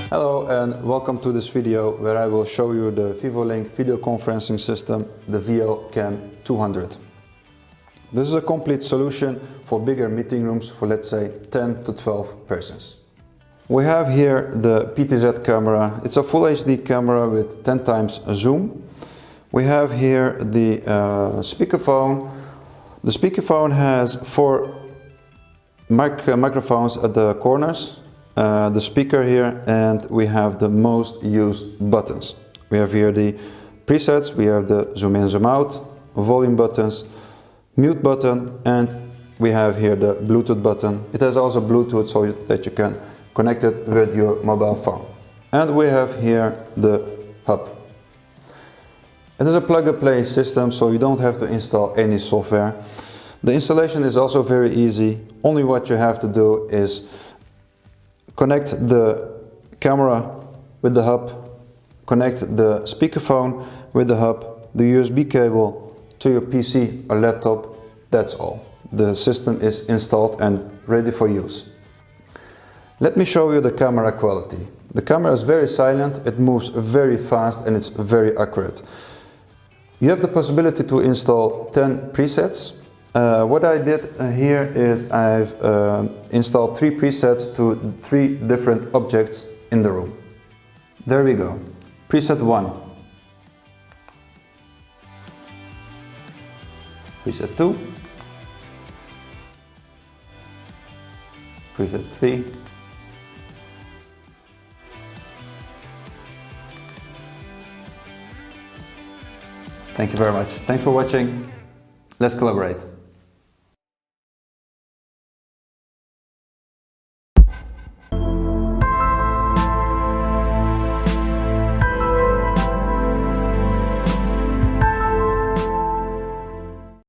Hello and welcome to this video where I will show you the Vivolink video conferencing system, the VLCAM200. This is a complete solution for bigger meeting rooms for, let's say, 10 to 12 persons. We have here the PTZ camera. It's a full HD camera with 10 times zoom. We have here the speakerphone. The speakerphone has 4 microphones at the corners. The speaker here, and we have the most used buttons. We have here the presets, we have the zoom in, zoom out, volume buttons, mute button, and we have here the Bluetooth button. It has also Bluetooth so that you can connect it with your mobile phone. And we have here the hub. It is a plug-and-play system, so you don't have to install any software. The installation is also very easy. Only what you have to do is connect the camera with the hub, connect the speakerphone with the hub, the USB cable to your PC or laptop. That's all. The system is installed and ready for use. Let me show you the camera quality. The camera is very silent, it moves very fast and it's very accurate. You have the possibility to install 10 presets. What I did here is I've installed 3 presets to 3 different objects in the room. There we go. Preset 1. Preset 2. Preset 3. Thank you very much. Thanks for watching. Let's collaborate.